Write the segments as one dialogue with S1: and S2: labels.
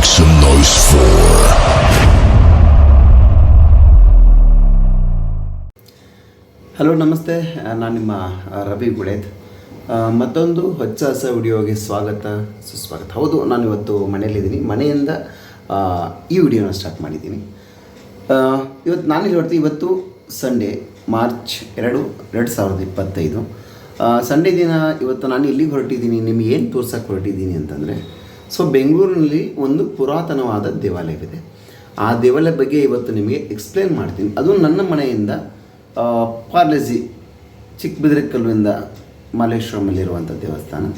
S1: Make some noise for.
S2: Hello ನಮಸ್ತೆ, ನಾನು ನಿಮ್ಮ ರವಿ ಗುಳೇದ್. ಮತ್ತೊಂದು ಹೊಸ ವಿಡಿಯೋಗೆ ಸ್ವಾಗತ ಸುಸ್ವಾಗತ. ಹೌದು, ನಾನು ಇವತ್ತು ಮನೆಯಲ್ಲಿದ್ದೀನಿ. ಮನೆಯಿಂದ ಈ ವಿಡಿಯೋನ ಸ್ಟಾರ್ಟ್ ಮಾಡಿದ್ದೀನಿ. ಇವತ್ತು ನಾನಿಲ್ಲಿ ಹೊರಡ್ತೀನಿ. ಇವತ್ತು ಸಂಡೇ, ಮಾರ್ಚ್ 2, 2025. ಸಂಡೇ ದಿನ ಇವತ್ತು ನಾನು ಇಲ್ಲಿಗೆ ಹೊರಟಿದ್ದೀನಿ. ನಿಮಗೆ ಏನು ತೋರ್ಸೋಕ್ಕೆ ಹೊರಟಿದ್ದೀನಿ ಅಂತಂದರೆ, ಬೆಂಗಳೂರಿನಲ್ಲಿ ಒಂದು ಪುರಾತನವಾದ ದೇವಾಲಯವಿದೆ. ಆ ದೇವಾಲಯದ ಬಗ್ಗೆ ಇವತ್ತು ನಿಮಗೆ ಎಕ್ಸ್ಪ್ಲೇನ್ ಮಾಡ್ತೀನಿ. ಅದು ನನ್ನ ಮನೆಯಿಂದ ಪಾರ್ಲೆಜಿ ಚಿಕ್ಕಬಿದ್ರಿಕಲ್ಲಿಂದ ಮಲ್ಲೇಶ್ವರಮಲ್ಲಿರುವಂಥ ದೇವಸ್ಥಾನ.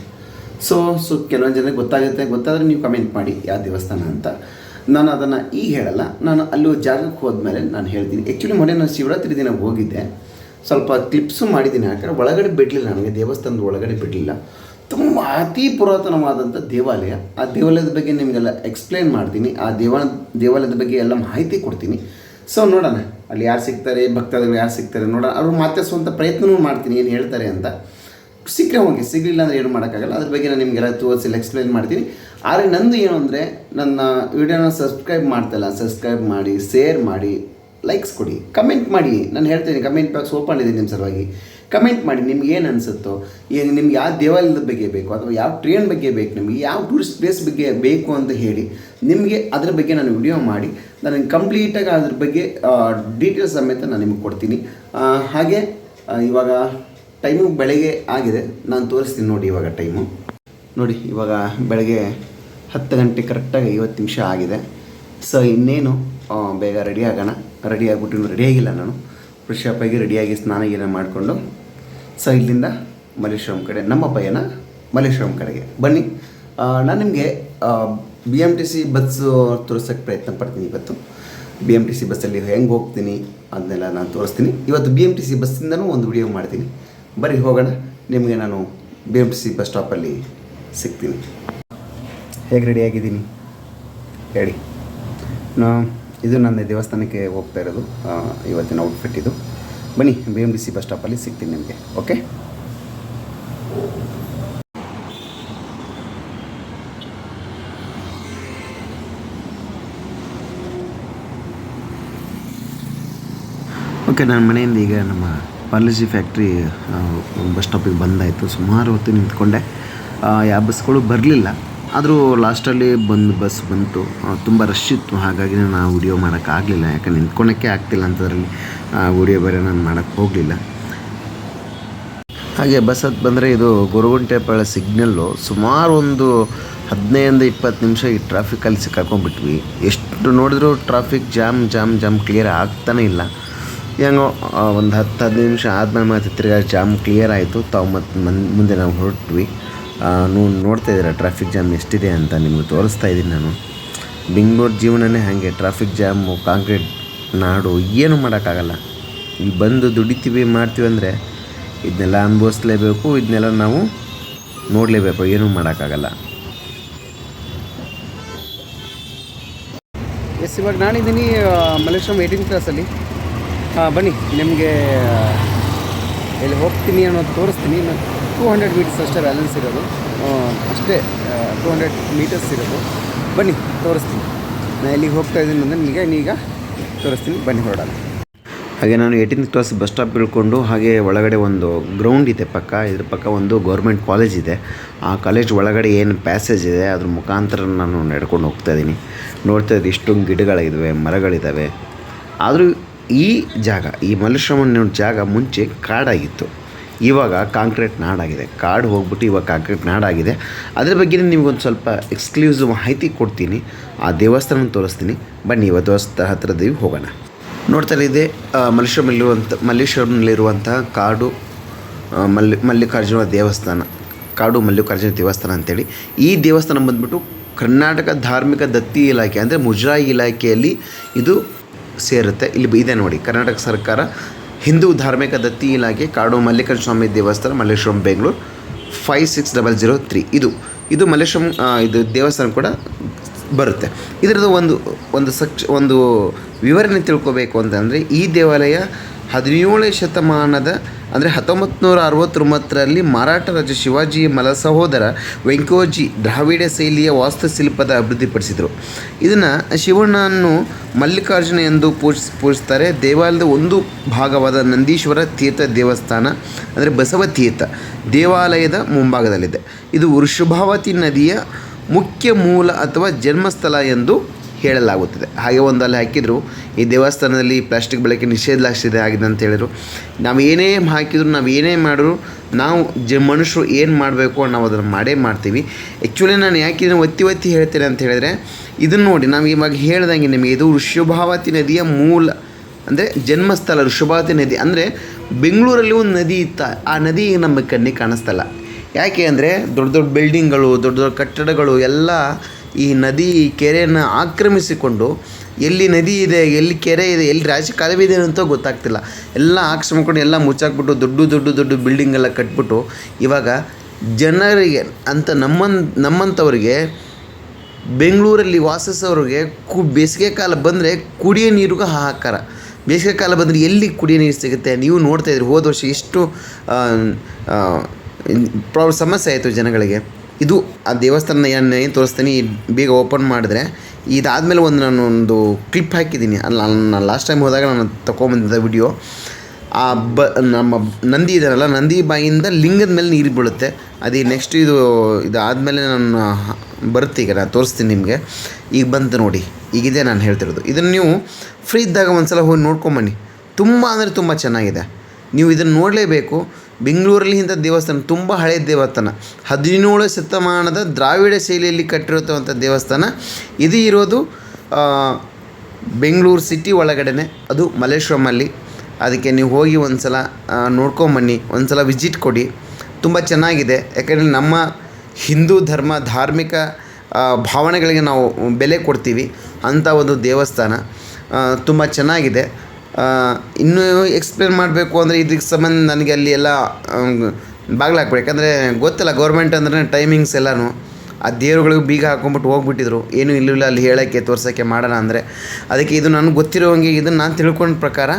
S2: ಸೊ ಕೆಲವೊಂದು ಜನಕ್ಕೆ ಗೊತ್ತಾದರೆ ನೀವು ಕಮೆಂಟ್ ಮಾಡಿ ಯಾವ ದೇವಸ್ಥಾನ ಅಂತ. ನಾನು ಅದನ್ನು ಈಗ ಹೇಳಲ್ಲ, ನಾನು ಅಲ್ಲಿ ಜಾಗಕ್ಕೆ ಹೋದ್ಮೇಲೆ ನಾನು ಹೇಳ್ತೀನಿ. ಆ್ಯಕ್ಚುಲಿ ಮೊನ್ನೆ ನಾನು ಶಿವರಾತ್ರಿ ದಿನ ಹೋಗಿದ್ದೆ, ಸ್ವಲ್ಪ ಕ್ಲಿಪ್ಸು ಮಾಡಿದ್ದೀನಿ. ಯಾಕಂದರೆ ಒಳಗಡೆ ಬಿಡಲಿಲ್ಲ, ನನಗೆ ದೇವಸ್ಥಾನದ ಒಳಗಡೆ ಬಿಡಲಿಲ್ಲ. ತುಂಬ ಅತಿ ಪುರಾತನವಾದಂಥ ದೇವಾಲಯ. ಆ ದೇವಾಲಯದ ಬಗ್ಗೆ ನಿಮಗೆಲ್ಲ ಎಕ್ಸ್ಪ್ಲೇನ್ ಮಾಡ್ತೀನಿ. ಆ ದೇವಾಲಯದ ಬಗ್ಗೆ ಎಲ್ಲ ಮಾಹಿತಿ ಕೊಡ್ತೀನಿ. ಸೊ ನೋಡೋಣ, ಅಲ್ಲಿ ಯಾರು ಸಿಗ್ತಾರೆ, ಭಕ್ತಾದಿಗಳು ಯಾರು ಸಿಗ್ತಾರೆ ನೋಡೋಣ. ಅವರು ಮಾತಾಡಿಸುವಂಥ ಪ್ರಯತ್ನವೂ ಮಾಡ್ತೀನಿ, ಏನು ಹೇಳ್ತಾರೆ ಅಂತ. ಸಿಕ್ಕರೆ ಹೋಗಿ, ಸಿಗಲಿಲ್ಲ ಅಂದರೆ ಏನು ಮಾಡೋಕ್ಕಾಗಲ್ಲ. ಅದ್ರ ಬಗ್ಗೆ ನಾನು ನಿಮಗೆಲ್ಲ ತೋರಿಸಿ ಎಕ್ಸ್ಪ್ಲೇನ್ ಮಾಡ್ತೀನಿ. ಆದರೆ ನಂದು ಏನು ಅಂದರೆ, ನನ್ನ ವಿಡಿಯೋನ ಸಬ್ಸ್ಕ್ರೈಬ್ ಮಾಡ್ತಾಯಿಲ್ಲ, ಸಬ್ಸ್ಕ್ರೈಬ್ ಮಾಡಿ, ಶೇರ್ ಮಾಡಿ, ಲೈಕ್ಸ್ ಕೊಡಿ, ಕಮೆಂಟ್ ಮಾಡಿ. ನಾನು ಹೇಳ್ತೀನಿ, ಕಮೆಂಟ್ ಬಾಕ್ಸ್ ಓಪನ್ ಇದೆ ನಿಮ್ಮ ಸಲುವಾಗಿ. ಕಮೆಂಟ್ ಮಾಡಿ, ನಿಮ್ಗೆ ಏನು ಅನಿಸುತ್ತೋ. ಈಗ ನಿಮ್ಗೆ ಯಾವ ದೇವಾಲಯದ ಬಗ್ಗೆ ಬೇಕು, ಅಥವಾ ಯಾವ ಟ್ರೈನ್ ಬಗ್ಗೆ ಬೇಕು, ನಿಮಗೆ ಯಾವ ಟೂರಿಸ್ಟ್ ಪ್ಲೇಸ್ ಬಗ್ಗೆ ಬೇಕು ಅಂತ ಹೇಳಿ, ನಿಮಗೆ ಅದ್ರ ಬಗ್ಗೆ ನಾನು ವಿಡಿಯೋ ಮಾಡಿ ನನಗೆ ಕಂಪ್ಲೀಟಾಗಿ ಅದ್ರ ಬಗ್ಗೆ ಡೀಟೇಲ್ಸ್ ಸಮೇತ ನಾನು ನಿಮಗೆ ಕೊಡ್ತೀನಿ. ಹಾಗೆ ಇವಾಗ ಟೈಮು ಬೆಳಗ್ಗೆ ಆಗಿದೆ, ನಾನು ತೋರಿಸ್ತೀನಿ ನೋಡಿ. ಇವಾಗ ಟೈಮು ನೋಡಿ, ಇವಾಗ ಬೆಳಗ್ಗೆ 10 ಗಂಟೆ ಕರೆಕ್ಟಾಗಿ 50 ನಿಮಿಷ ಆಗಿದೆ. ಸೊ ಇನ್ನೇನು ಬೇಗ ರೆಡಿ ಆಗೋಣ. ರೆಡಿ ಆಗಿಬಿಟ್ಟು, ರೆಡಿಯಾಗಿಲ್ಲ ನಾನು, ಫ್ರೆಶ್ ರೆಡಿಯಾಗಿ ಸ್ನಾನ ಮಾಡಿಕೊಂಡು ಇಲ್ಲಿಂದ ಮಲ್ಲೇಶ್ವರಂ ಕಡೆ, ನಮ್ಮ ಪಯಣ ಮಲ್ಲೇಶ್ವರಂ ಕಡೆಗೆ ಬನ್ನಿ. ನಾನು ನಿಮಗೆ BMTC ಬಸ್ಸು ತೋರಿಸೋಕ್ಕೆ ಪ್ರಯತ್ನ ಪಡ್ತೀನಿ. ಇವತ್ತು BMTC ಬಸ್ಸಲ್ಲಿ ಹೆಂಗೆ ಹೋಗ್ತೀನಿ ಅದನ್ನೆಲ್ಲ ನಾನು ತೋರಿಸ್ತೀನಿ. ಇವತ್ತು BMTC ಬಸ್ಸಿಂದನೂ ಒಂದು ವಿಡಿಯೋ ಮಾಡ್ತೀನಿ. ಬರೀ ಹೋಗೋಣ. ನಿಮಗೆ ನಾನು BMTC ಬಸ್ ಸ್ಟಾಪಲ್ಲಿ ಸಿಗ್ತೀನಿ. ಹೇಗೆ ರೆಡಿಯಾಗಿದ್ದೀನಿ ಹೇಳಿ. ಇದು ನನ್ನ ದೇವಸ್ಥಾನಕ್ಕೆ ಹೋಗ್ತಾ ಇರೋದು, ಇವತ್ತಿನ ಔಟ್ಫಿಟ್ ಇದು. ಬನ್ನಿ, BMTC ಬಸ್ ಸ್ಟಾಪಲ್ಲಿ ಸಿಗ್ತೀನಿ ನಿಮಗೆ. Okay, okay. ನನ್ನ ಮನೆಯಿಂದ ಈಗ ನಮ್ಮ ಪಾರ್ಲೆಜಿ ಫ್ಯಾಕ್ಟ್ರಿ ಬಸ್ ಸ್ಟಾಪಿಗೆ ಬಂದಾಯಿತು. ಸುಮಾರು ಹೊತ್ತು ನಿಂತ್ಕೊಂಡೆ, ಯಾವ ಬಸ್ಗಳು ಬರಲಿಲ್ಲ. ಆದರೂ ಲಾಸ್ಟಲ್ಲಿ ಬಸ್ ಬಂತು. ತುಂಬ ರಶ್ ಇತ್ತು, ಹಾಗಾಗಿ ನಾನು ವಿಡಿಯೋ ಮಾಡೋಕ್ಕಾಗಲಿಲ್ಲ. ಯಾಕಂದ್ರೆ ನಿಂತ್ಕೊಳಕ್ಕೆ ಆಗ್ತಿಲ್ಲ ಅಂತದ್ರಲ್ಲಿ ವಿಡಿಯೋ ಬೇರೆ ನಾನು ಮಾಡೋಕ್ಕೆ ಹೋಗಲಿಲ್ಲ. ಹಾಗೆ ಬಸ್ ಹತ್ತು ಬಂದರೆ, ಇದು ಗೊರಗುಂಟೆಪಾಳ್ಯ ಸಿಗ್ನಲ್ಲು. ಸುಮಾರು ಒಂದು 15-20 ನಿಮಿಷ ಈ ಟ್ರಾಫಿಕಲ್ಲಿ ಸಿಕ್ಕಾಕೊಂಡ್ಬಿಟ್ವಿ. ಎಷ್ಟು ನೋಡಿದ್ರೂ ಟ್ರಾಫಿಕ್ ಜಾಮ್ ಕ್ಲಿಯರ್ ಆಗ್ತಾನೇ ಇಲ್ಲ. ಹೆಂಗೋ ಒಂದು 10-15 ನಿಮಿಷ ಆದಮೇಲೆ ಮತ್ತೆ ತಿರ್ಗಾ ಜಾಮ್ ಕ್ಲಿಯರ್ ಆಯಿತು. ತಾವು ಮುಂದೆ ನಾವು ಹೊರಟ್ವಿ. ನೋಡ್ತಾ ಇದ್ದೀರಾ ಟ್ರಾಫಿಕ್ ಜಾಮ್ ಎಷ್ಟಿದೆ ಅಂತ ನಿಮಗೆ ತೋರಿಸ್ತಾ ಇದ್ದೀನಿ ನಾನು. ಬೆಂಗಳೂರು ಜೀವನನೇ ಹಾಗೆ, ಟ್ರಾಫಿಕ್ ಜಾಮು, ಕಾಂಕ್ರೀಟ್ ನಾಡು, ಏನೂ ಮಾಡೋಕ್ಕಾಗಲ್ಲ. ಇಲ್ಲಿ ಬಂದು ದುಡಿತೀವಿ ಮಾಡ್ತೀವಿ ಅಂದರೆ ಇದನ್ನೆಲ್ಲ ಅನುಭವಿಸ್ಲೇಬೇಕು, ಇದನ್ನೆಲ್ಲ ನಾವು ನೋಡಲೇಬೇಕು, ಏನೂ ಮಾಡೋಕ್ಕಾಗಲ್ಲ. ಎಸ್, ಇವಾಗ ನಾನಿದ್ದೀನಿ ಮಲ್ಲೇಶ್ವರಂ 18th ಕ್ಲಾಸಲ್ಲಿ. ಬನ್ನಿ, ನಿಮಗೆ ಎಲ್ಲಿ ಹೋಗ್ತೀನಿ ಅನ್ನೋದು ತೋರಿಸ್ತೀನಿ. 200 ಮೀಟರ್ಸ್ ಅಷ್ಟೇ ಬ್ಯಾಲೆನ್ಸ್ ಇರೋದು, ಅಷ್ಟೇ 200 ಮೀಟರ್ಸ್ ಇರೋದು. ಬನ್ನಿ ತೋರಿಸ್ತೀನಿ. ನಾನು ಎಲ್ಲಿಗೆ ಹೋಗ್ತಾ ಇದ್ದೀನಿ ಅಂದರೆ ಈಗ ತೋರಿಸ್ತೀನಿ. ಬನ್ನಿ ಹೊರಡೋಣ. ಹಾಗೆ ನಾನು 18th ಕ್ಲಾಸ್ ಬಸ್ ಸ್ಟಾಪ್ ಇಳ್ಕೊಂಡು, ಹಾಗೆ ಒಳಗಡೆ ಒಂದು ಗ್ರೌಂಡ್ ಇದೆ ಪಕ್ಕ. ಇದ್ರ ಪಕ್ಕ ಒಂದು ಗೌರ್ಮೆಂಟ್ ಕಾಲೇಜ್ ಇದೆ. ಆ ಕಾಲೇಜ್ ಒಳಗಡೆ ಏನು ಪ್ಯಾಸೇಜ್ ಇದೆ, ಅದ್ರ ಮುಖಾಂತರ ನಾನು ನಡ್ಕೊಂಡು ಹೋಗ್ತಾಯಿದ್ದೀನಿ. ನೋಡ್ತಾ ಇದ್ದು ಇಷ್ಟೊಂದು ಗಿಡಗಳಿದ್ದಾವೆ, ಮರಗಳಿದ್ದಾವೆ. ಆದರೂ ಈ ಜಾಗ, ಈ ಮಲ್ಲೇಶ್ವರಂ ಜಾಗ ಮುಂಚೆ ಕಾಡಾಗಿತ್ತು. ಇವಾಗ ಕಾಂಕ್ರೀಟ್ ನಾಡಾಗಿದೆ. ಕಾಡು ಹೋಗ್ಬಿಟ್ಟು ಇವಾಗ ಕಾಂಕ್ರೀಟ್ ನಾಡಾಗಿದೆ. ಅದ್ರ ಬಗ್ಗೆ ನಿಮಗೊಂದು ಸ್ವಲ್ಪ ಎಕ್ಸ್ಕ್ಲೂಸಿವ್ ಮಾಹಿತಿ ಕೊಡ್ತೀನಿ. ಆ ದೇವಸ್ಥಾನ ತೋರಿಸ್ತೀನಿ. ಬನ್ನಿ, ಇವತ್ತು ದೇವಸ್ಥಾನ ಹತ್ತಿರದೀವಿ, ಹೋಗೋಣ. ನೋಡ್ತಾ ಇದೆ ಮಲ್ಲೇಶ್ವರಂನಲ್ಲಿರುವಂಥ ಕಾಡು ಮಲ್ಲಿಕಾರ್ಜುನ ದೇವಸ್ಥಾನ. ಕಾಡು ಮಲ್ಲಿಕಾರ್ಜುನ ದೇವಸ್ಥಾನ ಅಂತೇಳಿ. ಈ ದೇವಸ್ಥಾನ ಬಂದ್ಬಿಟ್ಟು ಕರ್ನಾಟಕ ಧಾರ್ಮಿಕ ದತ್ತಿ ಇಲಾಖೆ, ಅಂದರೆ ಮುಜರಾಯಿ ಇಲಾಖೆಯಲ್ಲಿ ಇದು ಸೇರುತ್ತೆ. ಇಲ್ಲಿ ಇದೆ ನೋಡಿ, ಕರ್ನಾಟಕ ಸರ್ಕಾರ ಹಿಂದೂ ಧಾರ್ಮಿಕ ದತ್ತಿ ಇಲಾಖೆ, ಕಾಡು ಮಲ್ಲಿಕಾರ್ಜುನ ಸ್ವಾಮಿ ದೇವಸ್ಥಾನ, ಮಲ್ಲೇಶ್ವರಂ, ಬೆಂಗಳೂರು 56003. ಇದು ಮಲ್ಲೇಶ್ವರಂ ಇದು ದೇವಸ್ಥಾನ ಕೂಡ ಬರುತ್ತೆ. ಇದರದ್ದು ಒಂದು ವಿವರಣೆ ತಿಳ್ಕೋಬೇಕು ಅಂತಂದರೆ, ಈ ದೇವಾಲಯ 17ನೇ ಶತಮಾನದ ಅಂದರೆ 1969ರಲ್ಲಿ ಮರಾಠ ರಾಜ ಶಿವಾಜಿ ಮಲ ಸಹೋದರ ವೆಂಕೋಜಿ ದ್ರಾವಿಡ ಶೈಲಿಯ ವಾಸ್ತುಶಿಲ್ಪದ ಅಭಿವೃದ್ಧಿಪಡಿಸಿದರು. ಇದನ್ನು ಶಿವಣ್ಣನ್ನು ಮಲ್ಲಿಕಾರ್ಜುನ ಎಂದು ಪೂಜಿಸ್ತಾರೆ. ದೇವಾಲಯದ ಒಂದು ಭಾಗವಾದ ನಂದೀಶ್ವರ ತೀರ್ಥ ದೇವಸ್ಥಾನ ಅಂದರೆ ಬಸವ ತೀರ್ಥ ದೇವಾಲಯದ ಮುಂಭಾಗದಲ್ಲಿದೆ. ಇದು ವೃಷಭಾವತಿ ನದಿಯ ಮುಖ್ಯ ಮೂಲ ಅಥವಾ ಜನ್ಮಸ್ಥಳ ಎಂದು ಹೇಳಲಾಗುತ್ತದೆ. ಹಾಗೆ ಒಂದು ಅಲ್ಲಿ ಹಾಕಿದರು, ಈ ದೇವಸ್ಥಾನದಲ್ಲಿ ಪ್ಲಾಸ್ಟಿಕ್ ಬಳಕೆ ನಿಷೇಧಿಸಲಾಗಿದೆ ಆಗಿದೆ ಅಂತ ಹೇಳಿದರು. ನಾವು ಏನೇ ಹಾಕಿದ್ರು, ನಾವು ಏನೇ ಮಾಡಿದ್ರು, ನಾವು ಮನುಷ್ಯರು ಏನು ಮಾಡಬೇಕು ನಾವು ಅದನ್ನು ಮಾಡೇ ಮಾಡ್ತೀವಿ. ಆ್ಯಕ್ಚುಲಿ ನಾನು ಯಾಕೆ ಇದನ್ನು ಒತ್ತಿ ಹೇಳ್ತೇನೆ ಅಂತ ಹೇಳಿದರೆ, ಇದನ್ನು ನೋಡಿ, ನಾವು ಇವಾಗ ಹೇಳ್ದಂಗೆ ನಿಮಗೆ ಇದು ವೃಷಭಾವತಿ ನದಿಯ ಮೂಲ ಅಂದರೆ ಜನ್ಮಸ್ಥಳ. ವೃಷಭಾವತಿ ನದಿ ಅಂದರೆ ಬೆಂಗಳೂರಲ್ಲಿ ಒಂದು ನದಿ ಇತ್ತು, ಆ ನದಿ ನಮ್ಮ ಕಣ್ಣಿಗೆ ಕಾಣಿಸ್ತಲ್ಲ. ಯಾಕೆ ಅಂದರೆ ದೊಡ್ಡ ದೊಡ್ಡ ಬಿಲ್ಡಿಂಗ್ಗಳು, ದೊಡ್ಡ ದೊಡ್ಡ ಕಟ್ಟಡಗಳು ಎಲ್ಲ ಈ ನದಿ ಕೆರೆಯನ್ನು ಆಕ್ರಮಿಸಿಕೊಂಡು, ಎಲ್ಲಿ ನದಿ ಇದೆ, ಎಲ್ಲಿ ಕೆರೆ ಇದೆ, ಎಲ್ಲಿ ಕಾಲುವೆ ಇದೆ ಅಂತ ಗೊತ್ತಾಗ್ತಿಲ್ಲ. ಎಲ್ಲ ಆಕ್ರಮಿಸ್ಕೊಂಡು ಎಲ್ಲ ಮುಚ್ಚಾಕ್ಬಿಟ್ಟು ದೊಡ್ಡ ಬಿಲ್ಡಿಂಗೆಲ್ಲ ಕಟ್ಬಿಟ್ಟು ಇವಾಗ ಜನರಿಗೆ ಅಂತ ನಮ್ಮಂಥವ್ರಿಗೆ ಬೆಂಗಳೂರಲ್ಲಿ ವಾಸಿಸೋರಿಗೆ ಬೇಸಿಗೆ ಕಾಲ ಬಂದರೆ ಕುಡಿಯೋ ನೀರಿಗೂ ಹಾಹಾಕಾರ. ಬೇಸಿಗೆ ಕಾಲ ಬಂದರೆ ಎಲ್ಲಿ ಕುಡಿಯೋ ನೀರು ಸಿಗುತ್ತೆ? ನೀವು ನೋಡ್ತಾಯಿದ್ರಿ ಹೋದ ವರ್ಷ ಎಷ್ಟು ಸಮಸ್ಯೆ ಆಯಿತು ಜನಗಳಿಗೆ. ಇದು ಆ ದೇವಸ್ಥಾನ ಏನು ತೋರಿಸ್ತೀನಿ, ಬೇಗ ಓಪನ್ ಮಾಡಿದ್ರೆ. ಇದಾದಮೇಲೆ ನಾನೊಂದು ಕ್ಲಿಪ್ ಹಾಕಿದ್ದೀನಿ, ನಾನು ಲಾಸ್ಟ್ ಟೈಮ್ ಹೋದಾಗ ನಾನು ತೊಗೊಂಬಂದಿದ್ದ ವಿಡಿಯೋ. ಆ ನಮ್ಮ ನಂದಿ ಇದೆಯಲ್ಲ, ನಂದಿ ಬಾಯಿಯಿಂದ ಲಿಂಗದ ಮೇಲೆ ನೀರು ಬೀಳುತ್ತೆ. ಅದೇ ನೆಕ್ಸ್ಟ್ ಇದಾದಮೇಲೆ ನಾನು ಬರುತ್ತೆ, ಈಗ ನಾನು ತೋರಿಸ್ತೀನಿ ನಿಮಗೆ. ಈಗ ಬಂತು ನೋಡಿ, ಈಗಿದೆ ನಾನು ಹೇಳ್ತಿರೋದು. ಇದನ್ನು ನೀವು ಫ್ರೀ ಇದ್ದಾಗ ಒಂದು ಸಲ ಹೋಗಿ ನೋಡ್ಕೊಂಬನ್ನಿ. ತುಂಬ ಅಂದರೆ ತುಂಬ ಚೆನ್ನಾಗಿದೆ, ನೀವು ಇದನ್ನು ನೋಡಲೇಬೇಕು. ಬೆಂಗಳೂರಲ್ಲಿ ಇಂಥ ದೇವಸ್ಥಾನ ತುಂಬ ಹಳೆಯ ದೇವಸ್ಥಾನ, 17ನೇ ಶತಮಾನದ ದ್ರಾವಿಡ ಶೈಲಿಯಲ್ಲಿ ಕಟ್ಟಿರುವಂಥ ದೇವಸ್ಥಾನ. ಇದು ಇರೋದು ಬೆಂಗಳೂರು ಸಿಟಿ ಒಳಗಡೆ, ಅದು ಮಲ್ಲೇಶ್ವರಮಲ್ಲಿ. ಅದಕ್ಕೆ ನೀವು ಹೋಗಿ ಒಂದು ಸಲ ನೋಡ್ಕೊಂಬನ್ನಿ, ಒಂದು ಸಲ ವಿಸಿಟ್ ಕೊಡಿ. ತುಂಬ ಚೆನ್ನಾಗಿದೆ. ಯಾಕಂದರೆ ನಮ್ಮ ಹಿಂದೂ ಧಾರ್ಮಿಕ ಭಾವನೆಗಳಿಗೆ ನಾವು ಬೆಲೆ ಕೊಡ್ತೀವಿ. ಅಂಥ ಒಂದು ದೇವಸ್ಥಾನ ತುಂಬ ಚೆನ್ನಾಗಿದೆ. ಇನ್ನೂ ಎಕ್ಸ್ಪ್ಲೇನ್ ಮಾಡಬೇಕು ಅಂದರೆ ಇದಕ್ಕೆ ಸಂಬಂಧ ನನಗೆ ಅಲ್ಲಿ ಎಲ್ಲ ಬಾಗಿಲು ಹಾಕ್ಬೇಕು. ಯಾಕಂದರೆ ಗೊತ್ತಲ್ಲ, ಗೌರ್ಮೆಂಟ್ ಅಂದ್ರೆ ಟೈಮಿಂಗ್ಸ್ ಎಲ್ಲನೂ ಆ ದೇವರುಗಳಿಗೆ ಬೀಗ ಹಾಕ್ಕೊಂಬಿಟ್ಟು ಹೋಗ್ಬಿಟ್ಟಿದ್ರು. ಏನೂ ಇಲ್ಲ ಅಲ್ಲಿ ಹೇಳೋಕ್ಕೆ ತೋರ್ಸೋಕ್ಕೆ ಮಾಡೋಣ ಅಂದರೆ. ಅದಕ್ಕೆ ಇದು ನನಗೆ ಗೊತ್ತಿರೋಂಗೆ ಇದನ್ನು ನಾನು ತಿಳ್ಕೊಂಡ ಪ್ರಕಾರ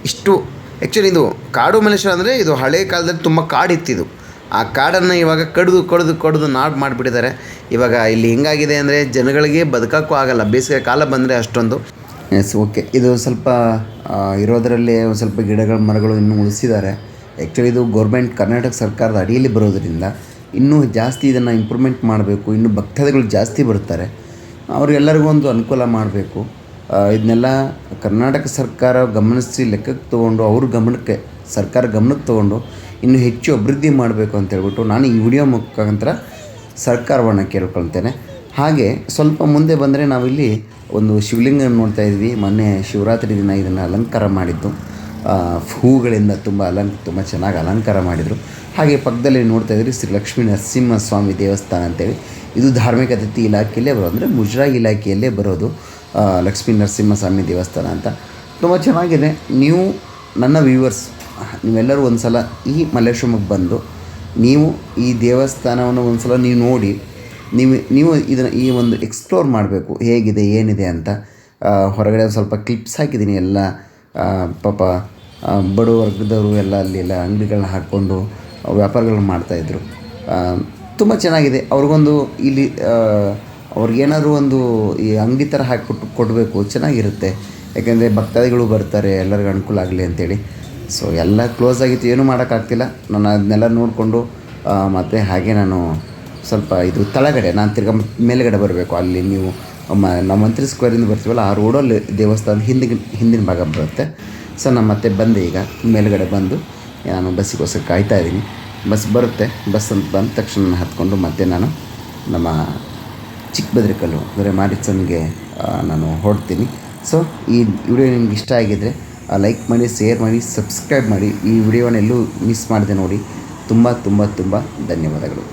S2: ಇಷ್ಟು. ಆ್ಯಕ್ಚುಲಿ ಇದು ಕಾಡು ಮಲ್ಲೇಶ್ವರ ಅಂದರೆ ಇದು ಹಳೆ ಕಾಲದಲ್ಲಿ ತುಂಬ ಕಾಡಿತ್ತಿದು. ಆ ಕಾಡನ್ನು ಇವಾಗ ಕಡಿದು ನಾಡು ಮಾಡಿಬಿಟ್ಟಿದ್ದಾರೆ. ಇವಾಗ ಇಲ್ಲಿ ಹೆಂಗಾಗಿದೆ ಅಂದರೆ ಜನಗಳಿಗೆ ಬದುಕೋಕ್ಕೂ ಆಗಲ್ಲ, ಬೇಸಿಗೆ ಕಾಲ ಬಂದರೆ ಅಷ್ಟೊಂದು. Yes, okay. ಇದು ಸ್ವಲ್ಪ ಇರೋದರಲ್ಲೇ ಒಂದು ಸ್ವಲ್ಪ ಗಿಡಗಳು ಮರಗಳು ಇನ್ನೂ ಉಳಿಸಿದ್ದಾರೆ. ಆ್ಯಕ್ಚುಲಿ ಇದು ಗೌರ್ಮೆಂಟ್ ಕರ್ನಾಟಕ ಸರ್ಕಾರದ ಅಡಿಯಲ್ಲಿ ಬರೋದರಿಂದ ಇನ್ನೂ ಜಾಸ್ತಿ ಇದನ್ನು ಇಂಪ್ರೂವ್ಮೆಂಟ್ ಮಾಡಬೇಕು. ಇನ್ನೂ ಭಕ್ತಾದಿಗಳು ಜಾಸ್ತಿ ಬರ್ತಾರೆ, ಅವ್ರಿಗೆಲ್ಲರಿಗೂ ಒಂದು ಅನುಕೂಲ ಮಾಡಬೇಕು. ಇದನ್ನೆಲ್ಲ ಕರ್ನಾಟಕ ಸರ್ಕಾರ ಗಮನಿಸಿ ಲೆಕ್ಕಕ್ಕೆ ತೊಗೊಂಡು, ಸರ್ಕಾರ ಗಮನಕ್ಕೆ ತೊಗೊಂಡು ಇನ್ನೂ ಹೆಚ್ಚು ಅಭಿವೃದ್ಧಿ ಮಾಡಬೇಕು ಅಂತ ಹೇಳ್ಬಿಟ್ಟು ನಾನು ಈ ವಿಡಿಯೋ ಮುಖಾಂತರ ಸರ್ಕಾರವನ್ನು ಕೇಳ್ಕೊಳ್ತೇನೆ. ಹಾಗೆ ಸ್ವಲ್ಪ ಮುಂದೆ ಬಂದರೆ ನಾವಿಲ್ಲಿ ಒಂದು ಶಿವಲಿಂಗ ನೋಡ್ತಾ ಇದ್ವಿ. ಮೊನ್ನೆ ಶಿವರಾತ್ರಿ ದಿನ ಇದನ್ನು ಅಲಂಕಾರ ಮಾಡಿದ್ದು ಹೂಗಳಿಂದ ತುಂಬ ಚೆನ್ನಾಗಿ ಅಲಂಕಾರ ಮಾಡಿದರು. ಹಾಗೆ ಪಕ್ಕದಲ್ಲಿ ನೋಡ್ತಾ ಇದ್ರಿ ಶ್ರೀ ಲಕ್ಷ್ಮೀ ನರಸಿಂಹಸ್ವಾಮಿ ದೇವಸ್ಥಾನ ಅಂತೇಳಿ. ಇದು ಧಾರ್ಮಿಕ ಅತಿಥಿ ಇಲಾಖೆಯಲ್ಲೇ ಬರೋದು, ಅಂದರೆ ಮುಜರಾಯಿ ಇಲಾಖೆಯಲ್ಲೇ ಬರೋದು ಲಕ್ಷ್ಮೀ ನರಸಿಂಹಸ್ವಾಮಿ ದೇವಸ್ಥಾನ ಅಂತ. ತುಂಬ ಚೆನ್ನಾಗಿದೆ. ನೀವು ನನ್ನ ವ್ಯೂವರ್ಸ್ ನೀವೆಲ್ಲರೂ ಒಂದು ಸಲ ಈ ಮಲ್ಲೇಶ್ವರಕ್ಕೆ ಬಂದು ನೀವು ಈ ದೇವಸ್ಥಾನವನ್ನು ಒಂದು ಸಲ ನೀವು ನೋಡಿ, ನೀವು ಇದನ್ನು ಈ ಒಂದು ಎಕ್ಸ್ಪ್ಲೋರ್ ಮಾಡಬೇಕು, ಹೇಗಿದೆ ಏನಿದೆ ಅಂತ. ಹೊರಗಡೆ ಸ್ವಲ್ಪ ಕ್ಲಿಪ್ಸ್ ಹಾಕಿದ್ದೀನಿ. ಎಲ್ಲ ಪಾಪ ಬಡ ವರ್ಗದವರು ಎಲ್ಲ ಅಲ್ಲಿ ಎಲ್ಲ ಅಂಗಡಿಗಳನ್ನ ಹಾಕ್ಕೊಂಡು ವ್ಯಾಪಾರಗಳನ್ನ ಮಾಡ್ತಾಯಿದ್ರು. ತುಂಬ ಚೆನ್ನಾಗಿದೆ. ಅವ್ರಿಗೊಂದು ಇಲ್ಲಿ ಅವ್ರಿಗೇನಾದ್ರು ಒಂದು ಈ ಅಂಗಡಿ ಥರ ಹಾಕಿಬಿಟ್ಟು ಕೊಡಬೇಕು, ಚೆನ್ನಾಗಿರುತ್ತೆ. ಯಾಕೆಂದರೆ ಭಕ್ತಾದಿಗಳು ಬರ್ತಾರೆ, ಎಲ್ಲರಿಗೂ ಅನುಕೂಲ ಆಗಲಿ ಅಂಥೇಳಿ. ಸೊ ಎಲ್ಲ ಕ್ಲೋಸ್ ಆಗಿತ್ತು, ಏನೂ ಮಾಡೋಕ್ಕಾಗ್ತಿಲ್ಲ. ನಾನು ಅದನ್ನೆಲ್ಲ ನೋಡಿಕೊಂಡು ಮತ್ತು ಹಾಗೆ ನಾನು ಸ್ವಲ್ಪ ಇದು ತಳಗಡೆ ನಾನು ತಿರ್ಗಾ ಮೇಲುಗಡೆ ಬರಬೇಕು. ಅಲ್ಲಿ ನೀವು ನಮ್ಮ ಮಂತ್ರಿ ಸ್ಕ್ವೇರಿಂದ ಬರ್ತೀವಲ್ಲ, ಆ ರೋಡಲ್ಲಿ ದೇವಸ್ಥಾನದ ಹಿಂದಿನ ಭಾಗ ಬರುತ್ತೆ. ಸೊ ನಾನು ಮತ್ತೆ ಬಂದೆ, ಈಗ ಮೇಲುಗಡೆ ಬಂದು ನಾನು ಬಸ್ಸಿಗೋಸ್ಕರ ಕಾಯ್ತಾ ಇದ್ದೀನಿ. ಬಸ್ ಬರುತ್ತೆ. ಬಸ್ ಅಂತ ಬಂದ ತಕ್ಷಣ ಹತ್ಕೊಂಡು ಮತ್ತೆ ನಾನು ನಮ್ಮ ಚಿಕ್ಕಬದ್ರಿಕಲ್ಲು ಅಂದರೆ ಮಾರಿಸನ್ಗೆ ನಾನು ಹೊರಡ್ತೀನಿ. ಸೊ ಈ ವಿಡಿಯೋ ನಿಮ್ಗೆ ಇಷ್ಟ ಆಗಿದ್ದರೆ ಲೈಕ್ ಮಾಡಿ, ಶೇರ್ ಮಾಡಿ, ಸಬ್ಸ್ಕ್ರೈಬ್ ಮಾಡಿ. ಈ ವಿಡಿಯೋನ ಎಲ್ಲೂ ಮಿಸ್ ಮಾಡಿದೆ ನೋಡಿ. ತುಂಬ ಧನ್ಯವಾದಗಳು.